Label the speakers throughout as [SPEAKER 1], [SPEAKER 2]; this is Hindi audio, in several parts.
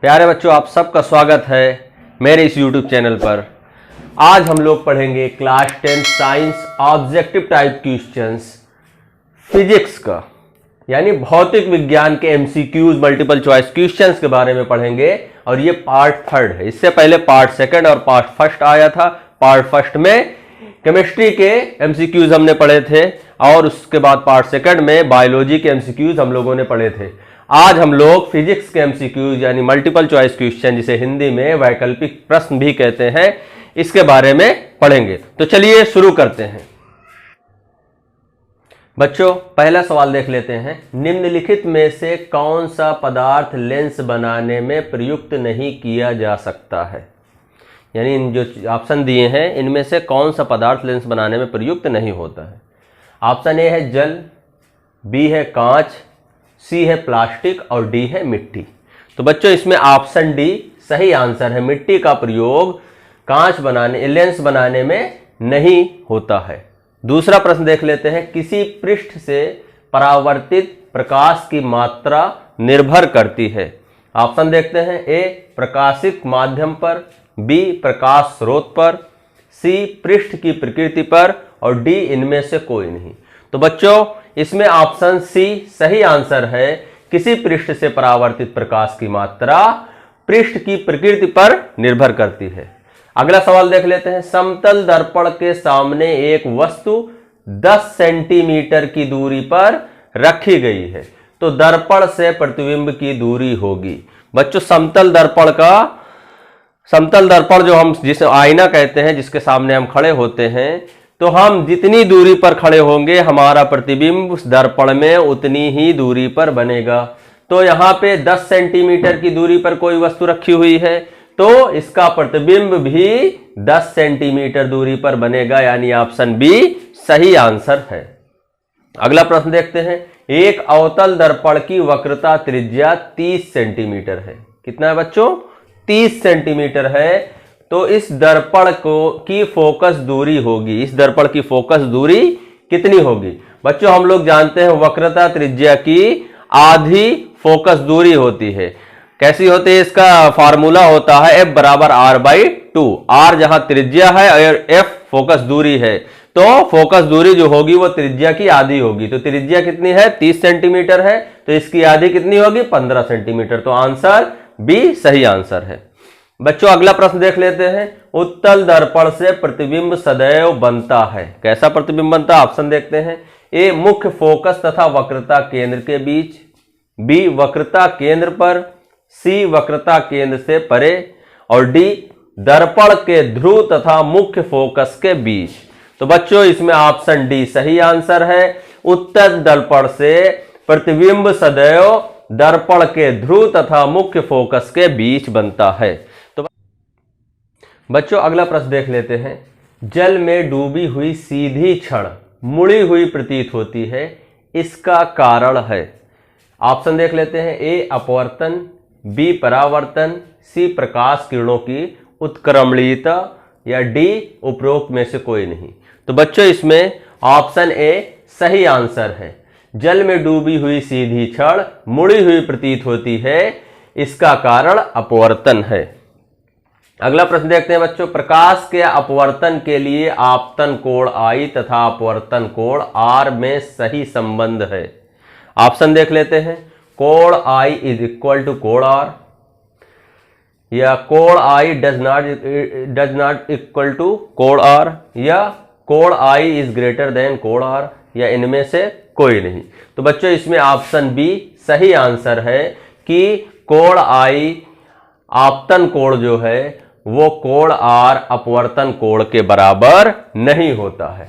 [SPEAKER 1] प्यारे बच्चों, आप सबका स्वागत है मेरे इस YouTube चैनल पर। आज हम लोग पढ़ेंगे class 10 science objective type questions physics का, यानी भौतिक विज्ञान के MCQs मल्टीपल चॉइस क्वेश्चंस के बारे में पढ़ेंगे। और ये पार्ट 3 है। इससे पहले पार्ट 2 और पार्ट 1 आया था। पार्ट 1 में केमिस्ट्री के MCQs हमने पढ़े थे और उसके बाद पार्ट 2 में बायोलॉजी के MCQs हम लोगों ने पढ़े थे। आज हम लोग फिजिक्स के MCQs यानी मल्टीपल चॉइस क्वेश्चन, जिसे हिंदी में वैकल्पिक प्रश्न भी कहते हैं, इसके बारे में पढ़ेंगे। तो चलिए शुरू करते हैं। बच्चों, पहला सवाल देख लेते हैं। निम्नलिखित में से कौन सा पदार्थ लेंस बनाने में प्रयुक्त नहीं किया जा सकता है? यानी इन जो ऑप्शन दिए हैं इनमें से कौन सा पदार्थ लेंस बनाने में प्रयुक्त नहीं होता है? ऑप्शन ए है जल, बी है कांच, सी है प्लास्टिक और डी है मिट्टी। तो बच्चों, इसमें ऑप्शन डी सही आंसर है। मिट्टी का प्रयोग कांच बनाने, लेंस बनाने में नहीं होता है। दूसरा प्रश्न देख लेते हैं। किसी पृष्ठ से परावर्तित प्रकाश की मात्रा निर्भर करती है? ऑप्शन देखते हैं। ए प्रकाशित माध्यम पर, बी प्रकाश स्रोत पर, सी पृष्ठ की प्रकृति पर और डी इनमें से कोई नहीं। तो बच्चों, इसमें ऑप्शन सी सही आंसर है। किसी पृष्ठ से परावर्तित प्रकाश की मात्रा पृष्ठ की प्रकृति पर निर्भर करती है। अगला सवाल देख लेते हैं। समतल दर्पण के सामने एक वस्तु 10 सेंटीमीटर की दूरी पर रखी गई है, तो दर्पण से प्रतिबिंब की दूरी होगी। बच्चों, समतल दर्पण जो हम जिसे आईना कहते हैं, जिसके सामने हम खड़े होते हैं, तो हम जितनी दूरी पर खड़े होंगे हमारा प्रतिबिंब उस दर्पण में उतनी ही दूरी पर बनेगा। तो यहाँ पे 10 सेंटीमीटर की दूरी पर कोई वस्तु रखी हुई है, तो इसका प्रतिबिंब भी 10 सेंटीमीटर दूरी पर बनेगा, यानी ऑप्शन बी सही आंसर है। अगला प्रश्न देखते हैं। एक अवतल दर्पण की वक्रता त्रिज्या 30 सेंटीमीटर है। कितना है बच्चों? 30 सेंटीमीटर है। तो इस दर्पण की फोकस दूरी होगी, इस दर्पण की फोकस दूरी कितनी होगी? बच्चों, हम लोग जानते हैं वक्रता त्रिज्या की आधी फोकस दूरी होती है। कैसी होती है? इसका फार्मूला होता है F बराबर R/2। R जहां त्रिज्या है और F फोकस दूरी है, तो फोकस दूरी जो होगी वो त्रिज्या की आधी होगी। तो त्रिज्या कितनी है? 30 सेंटीमीटर है, तो इसकी आधी कितनी होगी? 15 सेंटीमीटर। तो आंसर बी सही आंसर है। बच्चों, अगला प्रश्न देख लेते हैं। उत्तल दर्पण से प्रतिबिंब सदैव बनता है। कैसा प्रतिबिंब बनता है? ऑप्शन देखते हैं। ए मुख्य फोकस तथा वक्रता केंद्र के बीच, बी वक्रता केंद्र पर, सी वक्रता केंद्र से परे और डी दर्पण के ध्रुव तथा मुख्य फोकस के बीच। तो बच्चों, इसमें ऑप्शन डी सही आंसर है। उत्तल दर्पण से प्रतिबिंब सदैव दर्पण के ध्रुव तथा मुख्य फोकस के बीच बनता है। तो बच्चों, अगला प्रश्न देख लेते हैं। जल में डूबी हुई सीधी छड़ मुड़ी हुई प्रतीत होती है, इसका कारण है? ऑप्शन देख लेते हैं। ए अपवर्तन, बी परावर्तन, सी प्रकाश किरणों की उत्क्रमणीयता या डी उपरोक्त में से कोई नहीं। तो बच्चों, इसमें ऑप्शन ए सही आंसर है। जल में डूबी हुई सीधी छड़ मुड़ी हुई प्रतीत होती है, इसका कारण अपवर्तन है। अगला प्रश्न देखते हैं बच्चों। प्रकाश के अपवर्तन के लिए आपतन कोण I तथा अपवर्तन कोण R में सही संबंध है। ऑप्शन देख लेते हैं। कोण I = कोण R, या कोण I does not equal to कोण R, या कोण I > कोण R, या इनमें से कोई नहीं। तो बच्चों, इसमें ऑप्शन बी सही आंसर है कि कोण I आपतन कोण जो है वो कोण R अपवर्तन कोण के बराबर नहीं होता है।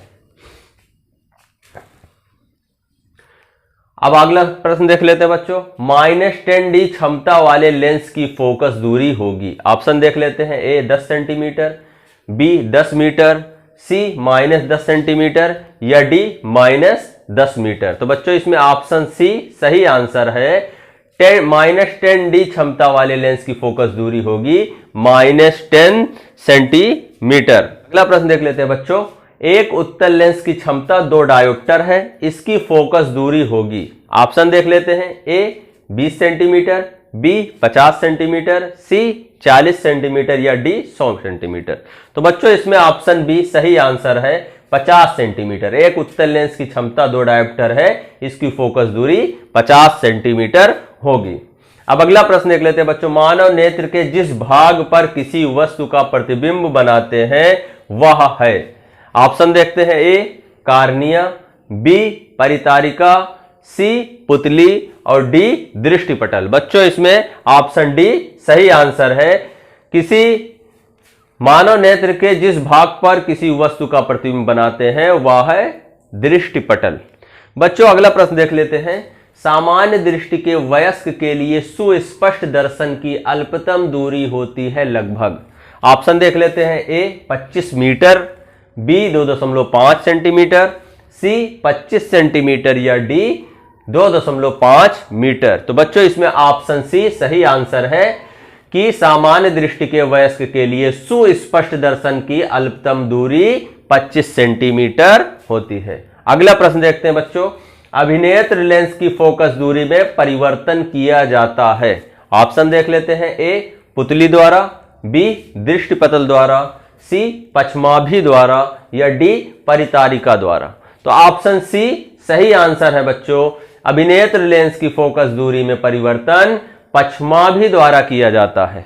[SPEAKER 1] अब अगला प्रश्न देख लेते हैं बच्चों। -10D क्षमता वाले लेंस की फोकस दूरी होगी। ऑप्शन देख लेते हैं। ए 10 सेंटीमीटर, बी 10 मीटर, सी -10 सेंटीमीटर या डी -10 मीटर। तो बच्चों, इसमें ऑप्शन सी सही आंसर है। -10D क्षमता वाले लेंस की फोकस दूरी होगी -10 सेंटीमीटर। अगला प्रश्न देख लेते हैं बच्चों। एक उत्तल लेंस की क्षमता 2 डायोप्टर है, इसकी फोकस दूरी होगी। ऑप्शन देख लेते हैं। ए 20 सेंटीमीटर, बी 50 सेंटीमीटर, सी 40 सेंटीमीटर या डी 100 सेंटीमीटर। तो बच्चों इसमें ऑप्शन बी सही आंसर है, 50 सेंटीमीटर। एक उत्तल लेंस की क्षमता 2 डायोप्टर है, इसकी फोकस दूरी 50 सेंटीमीटर होगी। अब अगला प्रश्न देख लेते हैं बच्चों, मानव नेत्र के जिस भाग पर किसी वस्तु का प्रतिबिंब बनाते हैं वह है। ऑप्शन देखते हैं, ए कार्निया, बी परितारिका, सी पुतली और डी दृष्टिपटल। बच्चों इसमें ऑप्शन डी सही आंसर है, किसी मानव नेत्र के जिस भाग पर किसी वस्तु का प्रतिबिंब बनाते हैं वह है दृष्टिपटल। बच्चों अगला प्रश्न देख लेते हैं, सामान्य दृष्टि के वयस्क के लिए सुस्पष्ट दर्शन की अल्पतम दूरी होती है लगभग। ऑप्शन देख लेते हैं, ए 25 मीटर, बी 2.5 सेंटीमीटर, सी 25 सेंटीमीटर या डी 2.5 मीटर। तो बच्चों इसमें ऑप्शन सी सही आंसर है कि सामान्य दृष्टि के वयस्क के लिए सुस्पष्ट दर्शन की अल्पतम दूरी 25 सेंटीमीटर होती है। अगला प्रश्न देखते हैं बच्चों, अभिनेत्र लेंस की फोकस दूरी में परिवर्तन किया जाता है। ऑप्शन देख लेते हैं, ए पुतली द्वारा, बी दृष्टिपटल द्वारा, सी पछमाभी द्वारा या डी परितारिका द्वारा। तो ऑप्शन सी सही आंसर है बच्चों, अभिनेत्र लेंस की फोकस दूरी में परिवर्तन पछमाभी द्वारा किया जाता है।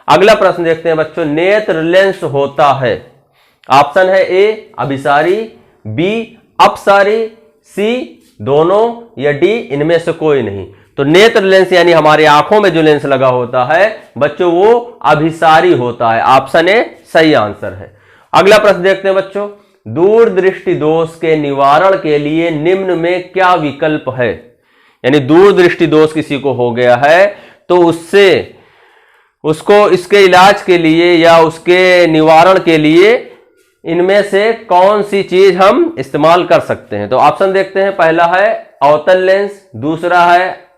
[SPEAKER 1] अगला प्रश्न देखते हैं बच्चों, नेत्र लेंस होता है। ऑप्शन है, ए अभिसारी, बी अपसारी, सी दोनों या डी इनमें से कोई नहीं। तो नेत्र लेंस यानी हमारी आंखों में जो लेंस लगा होता है बच्चों वो अभिसारी होता है। ऑप्शन ए सही आंसर है। अगला प्रश्न देखते हैं बच्चों, दूरदृष्टि दोष के निवारण के लिए निम्न में क्या विकल्प है। यानी दूरदृष्टि दोष किसी को हो गया है तो उसको इसके इलाज के लिए या उसके निवारण के लिए इनमें से कौन सी चीज हम इस्तेमाल कर सकते हैं। तो ऑप्शन देखते हैं, पहला है अवतल लेंस, दूसरा है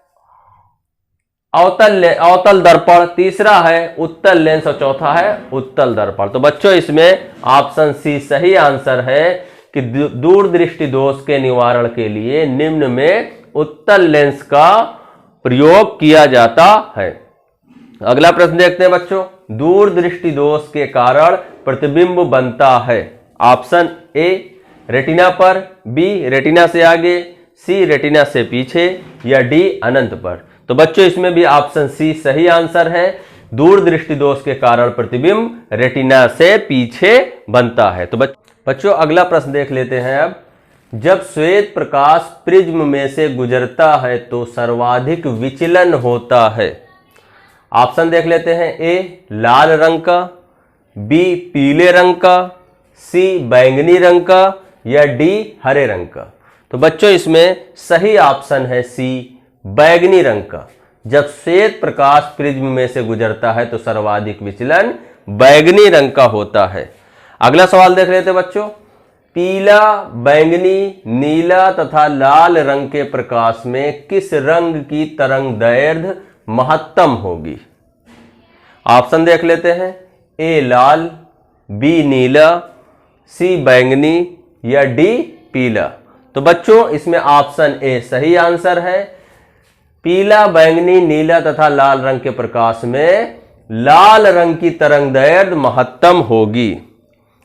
[SPEAKER 1] अवतल दर्पण, तीसरा है उत्तल लेंस और चौथा है उत्तल दर्पण। तो बच्चों इसमें ऑप्शन सी सही आंसर है कि दूरदृष्टि दोष के निवारण के लिए निम्न में उत्तल लेंस का प्रयोग किया जाता है। अगला प्रश्न देखते हैं बच्चों, दूरदृष्टि दोष के कारण प्रतिबिंब बनता है। ऑप्शन ए रेटिना पर, बी रेटिना से आगे, सी रेटिना से पीछे या डी अनंत पर। तो बच्चों इसमें भी ऑप्शन सी सही आंसर है, दूरदृष्टि दोष के कारण प्रतिबिंब रेटिना से पीछे बनता है। तो बच्चों अगला प्रश्न देख लेते हैं अब, जब श्वेत प्रकाश प्रिज्म में से गुजरता है तो सर्वाधिक विचलन होता है। ऑप्शन देख लेते हैं, ए लाल रंग का, बी पीले रंग का, सी बैंगनी रंग का या डी हरे रंग का। तो बच्चों इसमें सही ऑप्शन है सी बैंगनी रंग का। जब श्वेत प्रकाश प्रिज्म में से गुजरता है तो सर्वाधिक विचलन बैंगनी रंग का होता है। अगला सवाल देख लेते हैं बच्चों, पीला, बैंगनी, नीला तथा लाल रंग के प्रकाश में किस रंग की तरंग दैर्ध्य महत्तम होगी। ऑप्शन देख लेते हैं, ए लाल, बी नीला, सी बैंगनी या डी पीला। तो बच्चों इसमें ऑप्शन ए सही आंसर है, पीला, बैंगनी, नीला तथा लाल रंग के प्रकाश में लाल रंग की तरंग दैर्ध्य महत्तम होगी।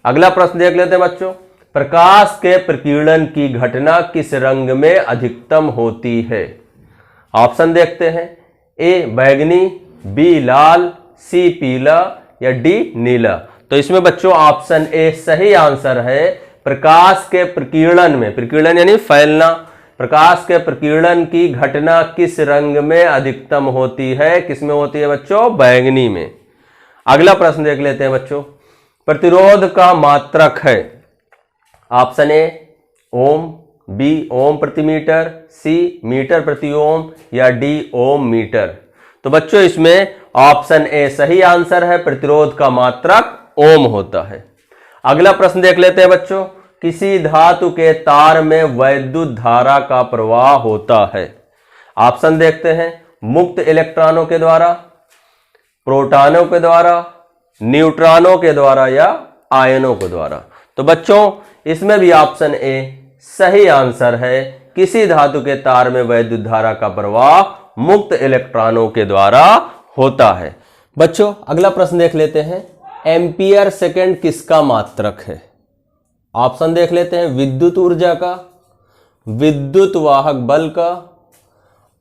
[SPEAKER 1] अगला प्रश्न देख लेते हैं बच्चों, प्रकाश के प्रकीर्णन की घटना किस रंग में अधिकतम होती है। ऑप्शन देखते हैं, ए बैंगनी, बी लाल, सी पीला या डी नीला। तो इसमें बच्चों ऑप्शन ए सही आंसर है, प्रकाश के प्रकीर्णन में, प्रकीर्णन यानी फैलना, प्रकाश के प्रकीर्णन की घटना किस रंग में अधिकतम होती है, किसमें होती है बच्चों, बैंगनी में। अगला प्रश्न देख लेते हैं बच्चों, प्रतिरोध का मात्रक है। ऑप्शन ए ओम, बी ओम प्रति मीटर, सी मीटर प्रति ओम या डी ओम मीटर। तो बच्चों इसमें ऑप्शन ए सही आंसर है, प्रतिरोध का मात्रक ओम होता है। अगला प्रश्न देख लेते हैं बच्चों, किसी धातु के तार में वैद्युत धारा का प्रवाह होता है। ऑप्शन देखते हैं, मुक्त इलेक्ट्रॉनों के द्वारा, प्रोटॉनों के द्वारा, न्यूट्रॉनों के द्वारा या आयनों के द्वारा। तो बच्चों इसमें भी ऑप्शन ए सही आंसर है, किसी धातु के तार में वैद्युत धारा का प्रवाह मुक्त इलेक्ट्रॉनों के द्वारा होता है। बच्चों अगला प्रश्न देख लेते हैं, एम्पियर सेकेंड किसका मात्रक है? ऑप्शन देख लेते हैं, विद्युत ऊर्जा का, विद्युत वाहक बल का,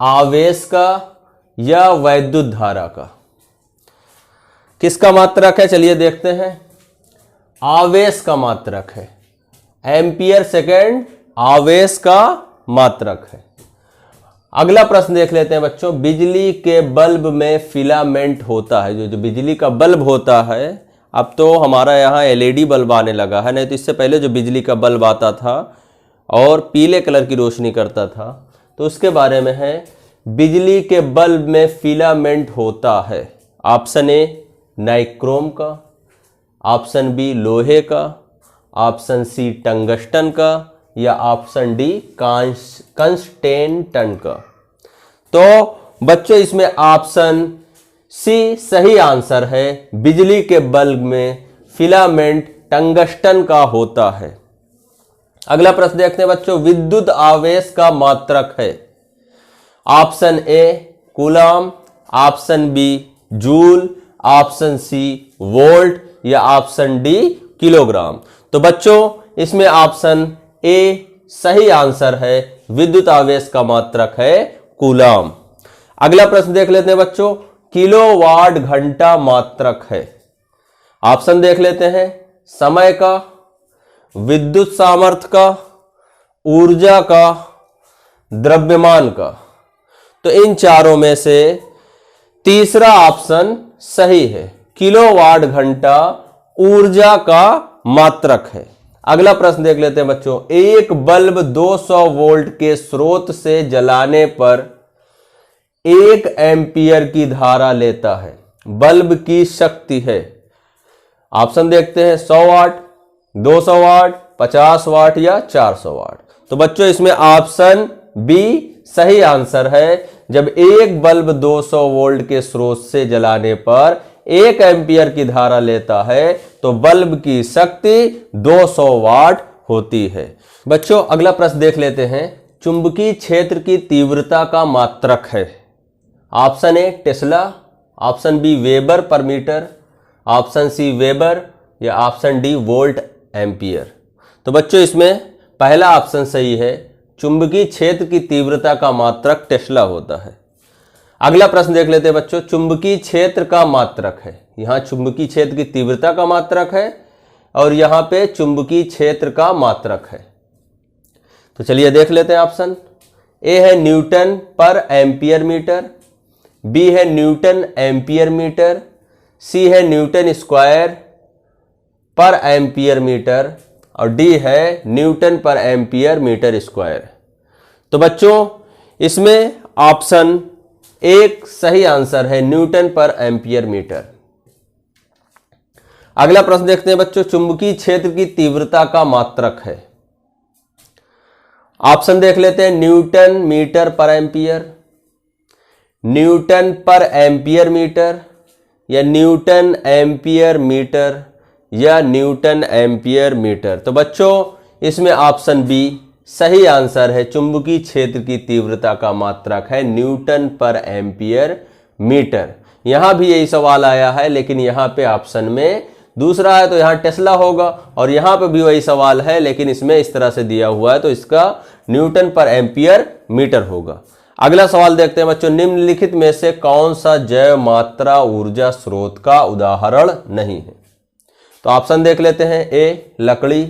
[SPEAKER 1] आवेश का या वैद्युत धारा का। किसका मात्रक है? चलिए देखते हैं। आवेश का मात्रक है। एम्पियर सेकेंड आवेश का मात्रक है। अगला प्रश्न देख लेते हैं बच्चों, बिजली के बल्ब में फिलामेंट होता है। जो बिजली का बल्ब होता है, अब तो हमारा यहाँ एलईडी बल्ब आने लगा है, नहीं तो इससे पहले जो बिजली का बल्ब आता था और पीले कलर की रोशनी करता था, तो उसके बारे में है, बिजली के बल्ब में फिलामेंट होता है। ऑप्शन ए नाइक्रोम का, ऑप्शन बी लोहे का, ऑप्शन सी टंगस्टन का या ऑप्शन डी कंस्टेंटन का। तो बच्चों इसमें ऑप्शन सी सही आंसर है। बिजली के बल्ब में फिलामेंट टंगस्टन का होता है। अगला प्रश्न देखते हैं बच्चों, विद्युत आवेश का मात्रक है। Option A coulomb, option B joule, option C volt या ऑप्शन डी किलोग्राम। तो बच्चों इसमें ऑप्शन ए सही आंसर है। विद्युत आवेश का मात्रक है कूलम। अगला प्रश्न देख लेते हैं बच्चों, किलोवाट घंटा मात्रक है। ऑप्शन देख लेते हैं, समय का, विद्युत सामर्थ्य का, ऊर्जा का, द्रव्यमान का। तो इन चारों में से तीसरा ऑप्शन सही है। किलोवाट घंटा ऊर्जा का मात्रक है। अगला प्रश्न देख लेते हैं बच्चों, एक बल्ब 200 वोल्ट के स्रोत से जलाने पर 1 एम्पियर की धारा लेता है। बल्ब की शक्ति है। ऑप्शन देखते हैं, 100 वाट, 200 वाट, 50 वाट या 400 वाट। तो बच्चों इसमें ऑप्शन बी सही आंसर है। जब एक बल्ब 200 वोल्ट के स्रोत से जलाने पर 1 एम्पियर की धारा लेता है तो बल्ब की शक्ति 200 वाट होती है। बच्चों अगला प्रश्न देख लेते हैं, चुंबकीय क्षेत्र की तीव्रता का मात्रक है। Option A tesla, option B weber per metre, option C weber या ऑप्शन डी वोल्ट एम्पियर। तो बच्चों इसमें पहला ऑप्शन सही है। चुंबकीय क्षेत्र की तीव्रता का मात्रक टेस्ला होता है। अगला प्रश्न देख लेते हैं बच्चों, चुंबकीय क्षेत्र का मात्रक है। यहां चुंबकीय क्षेत्र की तीव्रता का मात्रक है और यहां पे चुंबकीय क्षेत्र का मात्रक है। तो चलिए देख लेते हैं ऑप्शन। ए है न्यूटन पर एम्पियर मीटर, बी है न्यूटन एम्पियर मीटर, सी है न्यूटन स्क्वायर पर एम्पियर मीटर और डी है न्यूटन पर एम्पियर मीटर स्क्वायर। तो बच्चों इसमें ऑप्शन एक सही आंसर है, न्यूटन पर एम्पियर मीटर। अगला प्रश्न देखते हैं बच्चों, चुंबकीय क्षेत्र की तीव्रता का मात्रक है। ऑप्शन देख लेते हैं, न्यूटन मीटर पर एम्पियर, न्यूटन पर एम्पियर मीटर या न्यूटन एम्पियर मीटर या न्यूटन एम्पियर मीटर। तो बच्चों इसमें ऑप्शन बी सही आंसर है। चुंबकीय क्षेत्र की तीव्रता का मात्रक है न्यूटन पर एम्पियर मीटर। यहां भी यही सवाल आया है, लेकिन यहां पे ऑप्शन में दूसरा है तो यहां टेस्ला होगा, और यहां पे भी वही सवाल है लेकिन इसमें इस तरह से दिया हुआ है तो इसका न्यूटन पर एम्पियर मीटर होगा। अगला सवाल देखते हैं बच्चों, निम्नलिखित में से कौन सा जैव मात्रा ऊर्जा स्रोत का उदाहरण नहीं है। तो ऑप्शन देख लेते हैं, ए लकड़ी,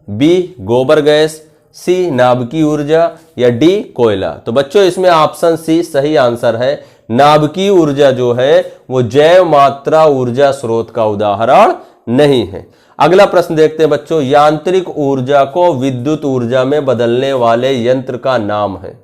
[SPEAKER 1] बी गोबर गैस, सी नाभिकीय ऊर्जा या डी कोयला। तो बच्चों इसमें ऑप्शन सी सही आंसर है। नाभिकीय ऊर्जा जो है वो जैव मात्रा ऊर्जा स्रोत का उदाहरण नहीं है। अगला प्रश्न देखते हैं बच्चों, यांत्रिक ऊर्जा को विद्युत ऊर्जा में बदलने वाले यंत्र का नाम है।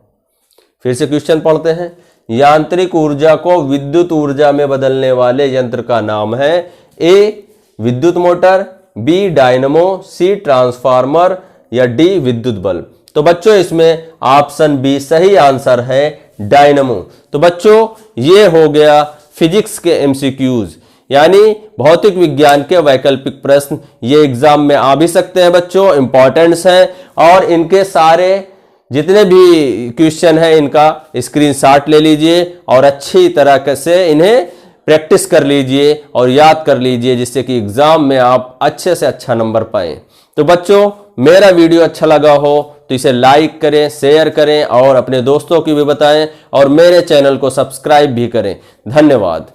[SPEAKER 1] फिर से क्वेश्चन पढ़ते हैं, यांत्रिक ऊर्जा को विद्युत ऊर्जा में बदलने वाले यंत्र का नाम है। ए विद्युत मोटर, बी डायनमो, सी ट्रांसफार्मर या डी विद्युत बल्ब। तो बच्चों इसमें ऑप्शन बी सही आंसर है, डायनमो। तो बच्चों ये हो गया फिजिक्स के एमसीक्यूज, यानी भौतिक विज्ञान के वैकल्पिक प्रश्न। ये एग्जाम में आ भी सकते हैं बच्चों, इंपॉर्टेंट्स हैं और इनके सारे जितने भी क्वेश्चन है इनका स्क्रीनशॉट ले लीजिए और अच्छी तरह से इन्हें प्रैक्टिस कर लीजिए और याद कर लीजिए, जिससे कि एग्जाम में आप अच्छे से अच्छा नंबर पाएं। तो बच्चों, मेरा वीडियो अच्छा लगा हो तो इसे लाइक करें, शेयर करें और अपने दोस्तों की भी बताएं और मेरे चैनल को सब्सक्राइब भी करें। धन्यवाद।